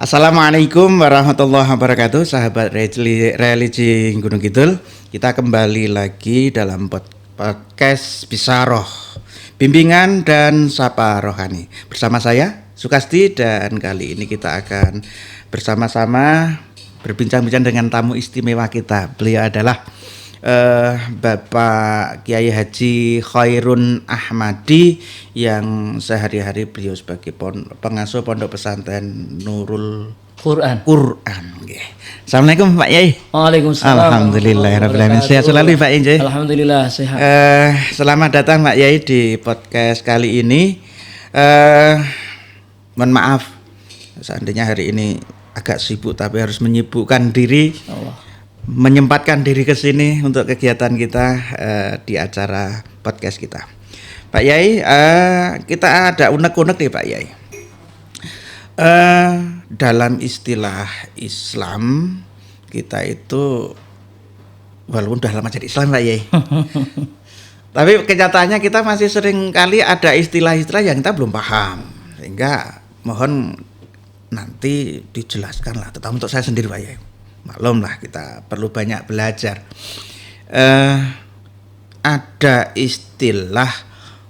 Assalamualaikum warahmatullahi wabarakatuh, sahabat religi Gunung Kidul. Kita kembali lagi dalam podcast Bisaroh, bimbingan dan sapa rohani. Bersama saya Sukasti, dan kali ini kita akan bersama-sama berbincang-bincang dengan tamu istimewa kita. Beliau adalah Bapak Kiai Haji Khairun Ahmadi, yang sehari-hari beliau sebagai pengasuh pondok pesantren Nurul Quran. Assalamualaikum Pak Yai. Waalaikumsalam. Alhamdulillahirabbil alamin. Sehat selalu Pak Yai. Alhamdulillah sehat. Selamat datang Pak Yai di podcast kali ini. Mohon maaf seandainya hari ini agak sibuk, tapi harus menyibukkan diri. Menyempatkan diri ke sini untuk kegiatan kita di acara podcast kita. Pak Yai, kita ada unek-unek nih Pak Yai. Dalam istilah Islam kita itu, walaupun udah lama jadi Islam Pak Yai, tapi kenyataannya kita masih sering kali ada istilah-istilah yang kita belum paham, sehingga mohon nanti dijelaskan lah, terutama untuk saya sendiri Pak Yai. Maklum lah, kita perlu banyak belajar. Ada istilah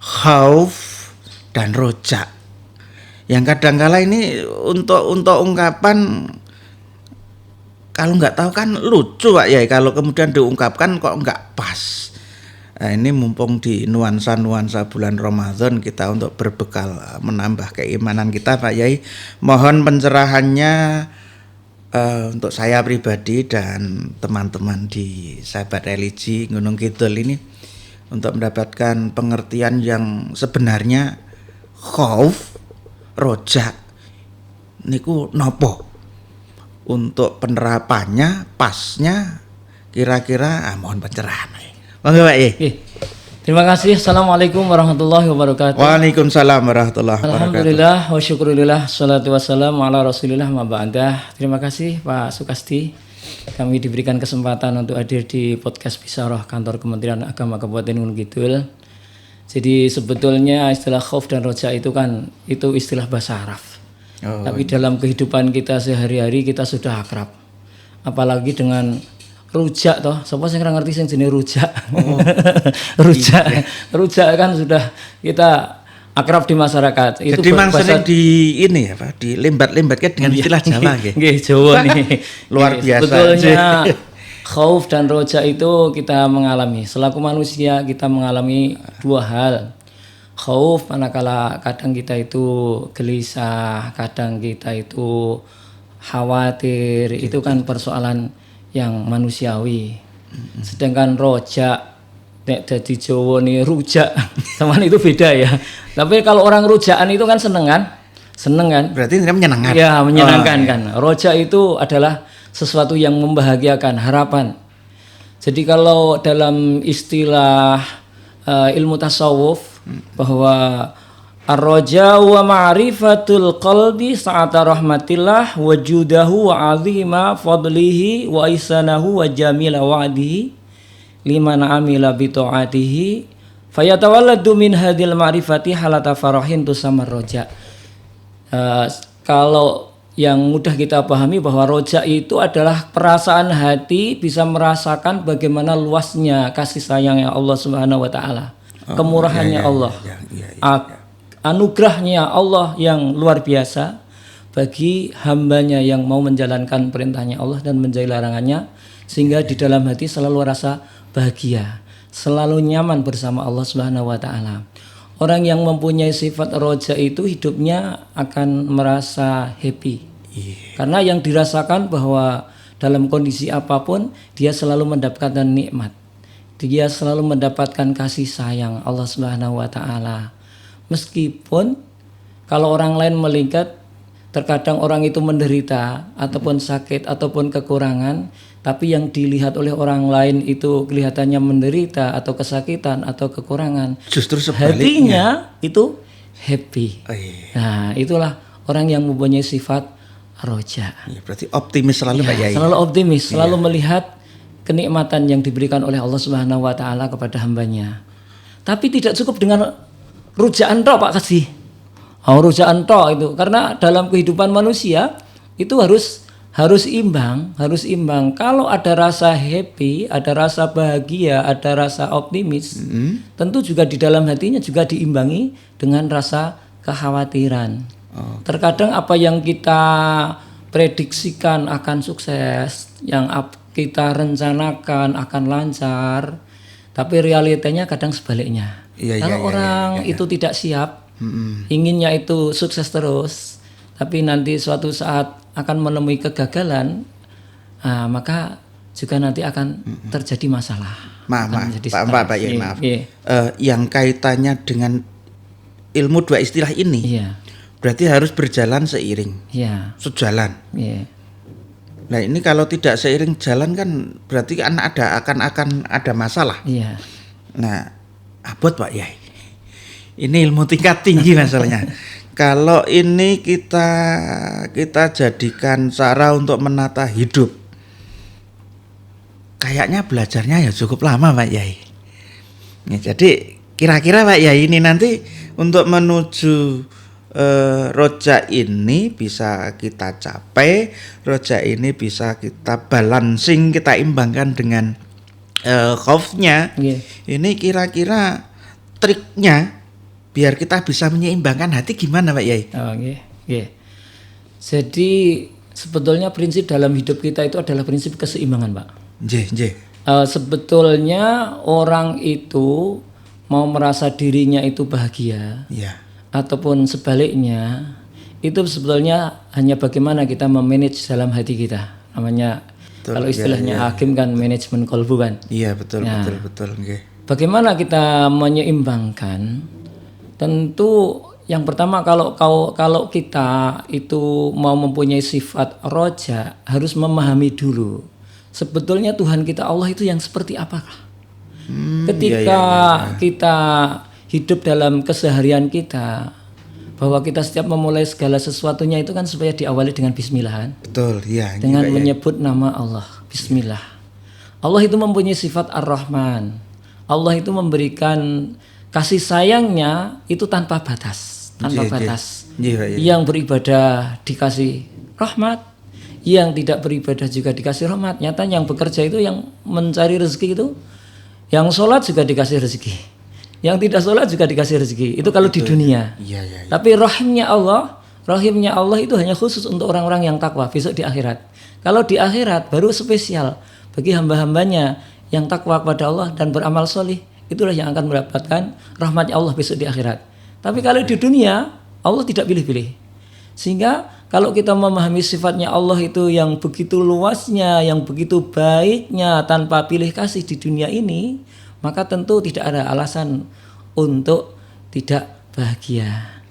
khauf dan roja yang kadangkala ini untuk ungkapan, kalau nggak tahu kan lucu Pak ya, kalau kemudian diungkapkan kok nggak pas. Ini mumpung di nuansa-nuansa bulan Ramadan, kita untuk berbekal menambah keimanan kita Pak Yai, mohon pencerahannya untuk saya pribadi dan teman-teman di sahabat religi Gunung Kidul ini, untuk mendapatkan pengertian yang sebenarnya khauf, roja niku nopo, untuk penerapannya pasnya kira-kira mohon pencerahan. Monggo Pak. Terima kasih. Assalamualaikum warahmatullahi wabarakatuh. Waalaikumsalam warahmatullahi wabarakatuh. Alhamdulillah wa syukurillah, salatu wassalamu ala rasulillah ma ba'dah. Terima kasih Pak Sukasti, kami diberikan kesempatan untuk hadir di podcast Bisaroh kantor Kementerian Agama Kabupaten Gunung Kidul. Jadi sebetulnya istilah khauf dan roja itu kan istilah bahasa Arab. Tapi dalam kehidupan kita sehari-hari kita sudah akrab. Apalagi dengan rujak toh, sapa sing ora ngerti sing jenenge rujak. Rujak kan sudah kita akrab di masyarakat. Itu jadi sering di ini ya Pak, dilembat-lembatkan dengan istilah Jawa nggih. Nggih, Jawa nih. Luar biasa. Sebetulnya khauf dan roja itu kita mengalami selaku manusia, kita mengalami dua hal. Khauf manakala kadang kita itu gelisah, kadang kita itu khawatir, itu kan persoalan yang manusiawi. Sedangkan roja, nek dadi Jawa nih rujak, sama itu beda ya. Tapi kalau orang rujaan itu kan seneng kan? Berarti ini menyenangkan. Ya, menyenangkan kan. Roja itu adalah sesuatu yang membahagiakan, harapan. Jadi kalau dalam istilah ilmu tasawuf, bahwa ar-roja wa ma'rifatul qalbi sa'ata rahmatillah wa judahu wa azima fadlihi wa isanahu wa jamila wa'dihi liman amila bi ta'atihi fayatawalladu min hadil ma'rifati halata farahin tusamar roja. Kalau yang mudah kita pahami bahwa roja itu adalah perasaan hati bisa merasakan bagaimana luasnya kasih sayangnya Allah Subhanahu wa taala, kemurahannya Allah. Anugerahnya Allah yang luar biasa bagi hambanya yang mau menjalankan perintahnya Allah dan menjauhi larangannya, sehingga di dalam hati selalu rasa bahagia, selalu nyaman bersama Allah Subhanahu wa taala. Orang yang mempunyai sifat roja itu hidupnya akan merasa happy. Karena yang dirasakan bahwa dalam kondisi apapun dia selalu mendapatkan nikmat. Dia selalu mendapatkan kasih sayang Allah Subhanahu wa taala. Meskipun kalau orang lain melihat, terkadang orang itu menderita ataupun sakit ataupun kekurangan, tapi yang dilihat oleh orang lain itu kelihatannya menderita atau kesakitan atau kekurangan, justru sebaliknya hatinya itu happy. Nah, itulah orang yang mempunyai sifat roja. Berarti optimis selalu Pak Yai. Selalu optimis, selalu melihat kenikmatan yang diberikan oleh Allah Subhanahu wa taala kepada hambanya. Tapi tidak cukup dengan rujaan tok Pak Kasih. Rujaan tok itu, karena dalam kehidupan manusia itu harus imbang, harus imbang. Kalau ada rasa happy, ada rasa bahagia, ada rasa optimis, tentu juga di dalam hatinya juga diimbangi dengan rasa kekhawatiran. Terkadang apa yang kita prediksikan akan sukses, yang kita rencanakan akan lancar, tapi realitanya kadang sebaliknya. Kalau orang itu tidak siap, inginnya itu sukses terus, tapi nanti suatu saat akan menemui kegagalan, maka juga nanti akan terjadi masalah. Maaf, Pak Yai, maaf. Yang kaitannya dengan ilmu dua istilah ini, berarti harus berjalan seiring, sejalan. Nah ini kalau tidak seiring jalan kan berarti kan akan ada masalah. Nah, abot Pak Yai. Ini ilmu tingkat tinggi masalahnya. Kalau ini kita jadikan cara untuk menata hidup, kayaknya belajarnya ya cukup lama Pak Yai. Ya, jadi kira-kira Pak Yai ini nanti untuk menuju roja ini bisa kita capai, roja ini bisa kita balancing, kita imbangkan dengan khaufnya. Ini kira-kira triknya biar kita bisa menyeimbangkan hati gimana Pak Yai? Jadi sebetulnya prinsip dalam hidup kita itu adalah prinsip keseimbangan Pak. Sebetulnya orang itu mau merasa dirinya itu bahagia, ataupun sebaliknya, itu sebetulnya hanya bagaimana kita memanage dalam hati kita. Namanya kalau istilahnya hakim kan manajemen kolbu kan. Iya betul. Bagaimana kita menyeimbangkan? Tentu yang pertama kalau kita itu mau mempunyai sifat roja, harus memahami dulu sebetulnya Tuhan kita Allah itu yang seperti apakah. Ketika kita hidup dalam keseharian kita, bahwa kita setiap memulai segala sesuatunya itu kan supaya diawali dengan bismillah. Betul, dengan menyebut nama Allah, bismillah. Allah itu mempunyai sifat Ar-Rahman. Allah itu memberikan kasih sayangnya itu tanpa batas, Yang beribadah dikasih rahmat, yang tidak beribadah juga dikasih rahmat. Nyata yang bekerja itu, yang mencari rezeki itu, yang sholat juga dikasih rezeki, yang tidak sholat juga dikasih rezeki. Itu kalau di dunia. Tapi rahimnya Allah itu hanya khusus untuk orang-orang yang takwa besok di akhirat. Kalau di akhirat baru spesial bagi hamba-hambanya yang takwa kepada Allah dan beramal solih. Itulah yang akan mendapatkan rahmatnya Allah besok di akhirat. Tapi kalau di dunia, Allah tidak pilih-pilih. Sehingga kalau kita memahami sifatnya Allah itu yang begitu luasnya, yang begitu baiknya, tanpa pilih kasih di dunia ini, maka tentu tidak ada alasan untuk tidak bahagia.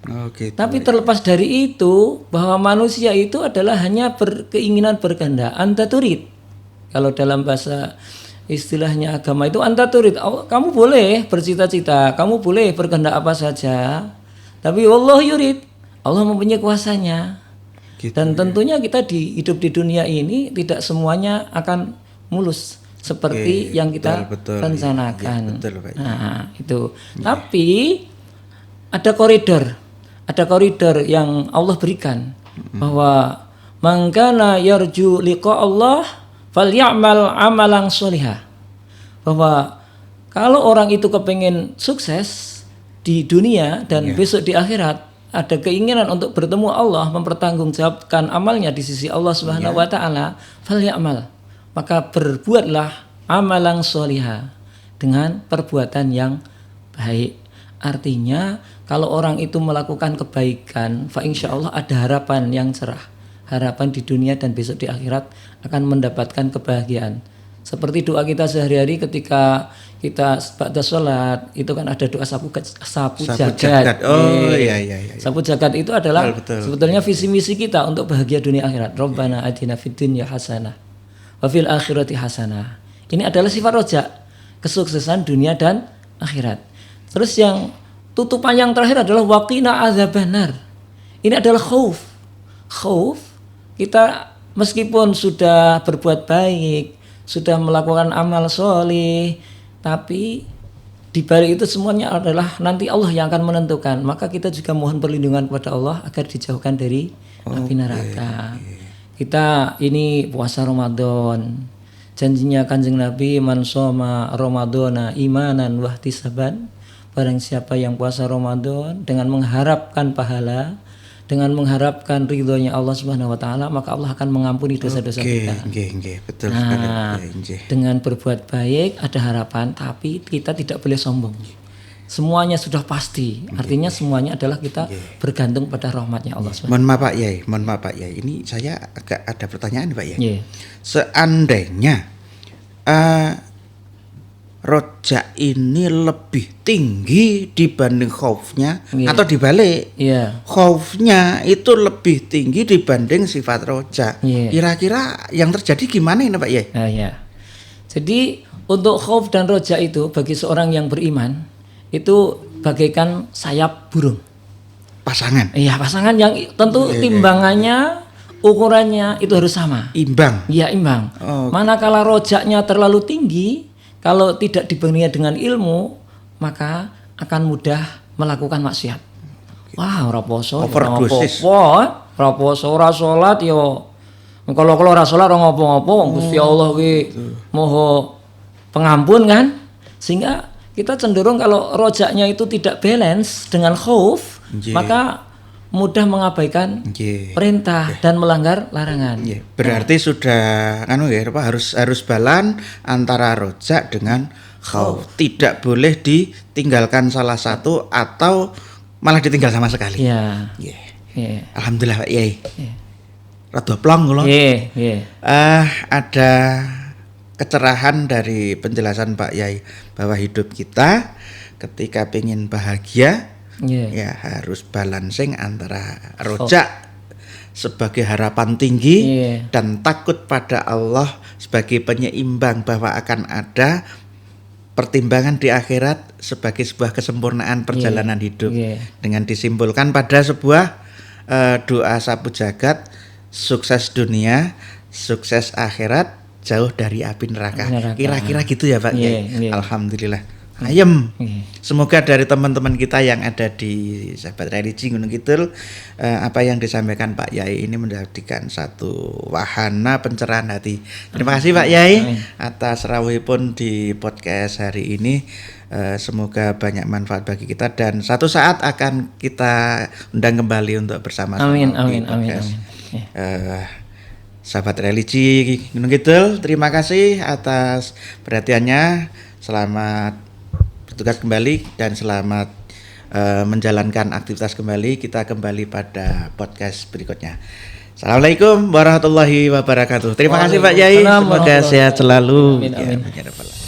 Tapi terlepas dari itu, bahwa manusia itu adalah hanya berkeinginan berkehendak, anta turid. Kalau dalam bahasa istilahnya agama itu anta turid, kamu boleh bercita-cita, kamu boleh berkehendak apa saja, tapi Allah yurid, Allah mempunyai kuasanya. Dan tentunya kita hidup di dunia ini tidak semuanya akan mulus seperti yang kita rencanakan. Nah itu. Tapi ada koridor yang Allah berikan, bahwa man kana yarju liqa Allah falyamal amalan sholihah. Bahwa kalau orang itu kepengen sukses di dunia dan besok di akhirat, ada keinginan untuk bertemu Allah, mempertanggungjawabkan amalnya di sisi Allah Subhanahu wa taala, falyamal, maka berbuatlah amalan sholihah, dengan perbuatan yang baik. Artinya kalau orang itu melakukan kebaikan, fa insyaallah ada harapan yang cerah. Harapan di dunia dan besok di akhirat akan mendapatkan kebahagiaan. Seperti doa kita sehari-hari ketika kita ba'da sholat, itu kan ada doa sapu jagat. Sapu jagat itu adalah sebetulnya visi misi kita untuk bahagia dunia akhirat. Rabbana atina fid dunya hasanah wa fil akhirati hasanah. Ini adalah sifat roja, kesuksesan dunia dan akhirat. Terus yang tutupan yang terakhir adalah waqina adzabannar. Ini adalah khauf. Kita meskipun sudah berbuat baik, sudah melakukan amal soleh, tapi di balik itu semuanya adalah nanti Allah yang akan menentukan. Maka kita juga mohon perlindungan kepada Allah agar dijauhkan dari api neraka. kita ini puasa Ramadan. Janjinya Kanjeng Nabi, man shoma Ramadhana imanan wahtisaban, barang siapa yang puasa Ramadan dengan mengharapkan pahala, dengan mengharapkan ridhonya Allah Subhanahu wa taala, maka Allah akan mengampuni dosa-dosa kita. Betul sekali. Dengan berbuat baik ada harapan, tapi kita tidak boleh sombong. Semuanya sudah pasti. Artinya semuanya adalah kita bergantung pada rahmatnya Allah SWT. Mohon maaf Pak Yai. Ini saya agak ada pertanyaan Pak Yai. Yeah. Seandainya rojak ini lebih tinggi dibanding khaufnya atau dibalik, khaufnya itu lebih tinggi dibanding sifat rojak. Kira-kira yang terjadi gimana ini Pak Yai? Jadi untuk khauf dan rojak itu bagi seorang yang beriman itu bagaikan sayap burung. Pasangan. Iya, pasangan yang tentu timbangannya, ukurannya itu harus sama. Imbang. Iya, imbang. Manakala rojaknya terlalu tinggi, kalau tidak diberi dengan ilmu, maka akan mudah melakukan maksiat. Wah, ora poso, ora poso, ora salat yo. Kalau ora salat ora ngopo-ngopo, Gusti Allah ki moho pengampun kan? Sehingga kita cenderung kalau rojaknya itu tidak balance dengan khauf, maka mudah mengabaikan perintah dan melanggar larangan. Berarti sudah harus balance antara rojak dengan khauf. Tidak boleh ditinggalkan salah satu atau malah ditinggal sama sekali. Alhamdulillah Pak Yai. Rada plong kula. Ada kecerahan dari penjelasan Pak Yai bahwa hidup kita ketika pengen bahagia ya harus balancing antara rojak sebagai harapan tinggi dan takut pada Allah sebagai penyeimbang bahwa akan ada pertimbangan di akhirat sebagai sebuah kesempurnaan perjalanan hidup dengan disimpulkan pada sebuah doa sapu jagat, sukses dunia, sukses akhirat, jauh dari api neraka. Kira-kira gitu ya Pak. Alhamdulillah. Ayem. Semoga dari teman-teman kita yang ada di Sahabat Religi Gunung Kidul, apa yang disampaikan Pak Yai ini menjadikan satu wahana pencerahan hati. Terima kasih Pak Yai atas rawuhipun di podcast hari ini. Semoga banyak manfaat bagi kita dan satu saat akan kita undang kembali untuk bersama-sama. Amin. Sahabat Religi Gunung Kidul, terima kasih atas perhatiannya. Selamat bertugas kembali dan selamat menjalankan aktivitas kembali. Kita kembali pada podcast berikutnya. Assalamualaikum warahmatullahi wabarakatuh. Terima kasih Pak Yai. Semoga sehat selalu. Amin.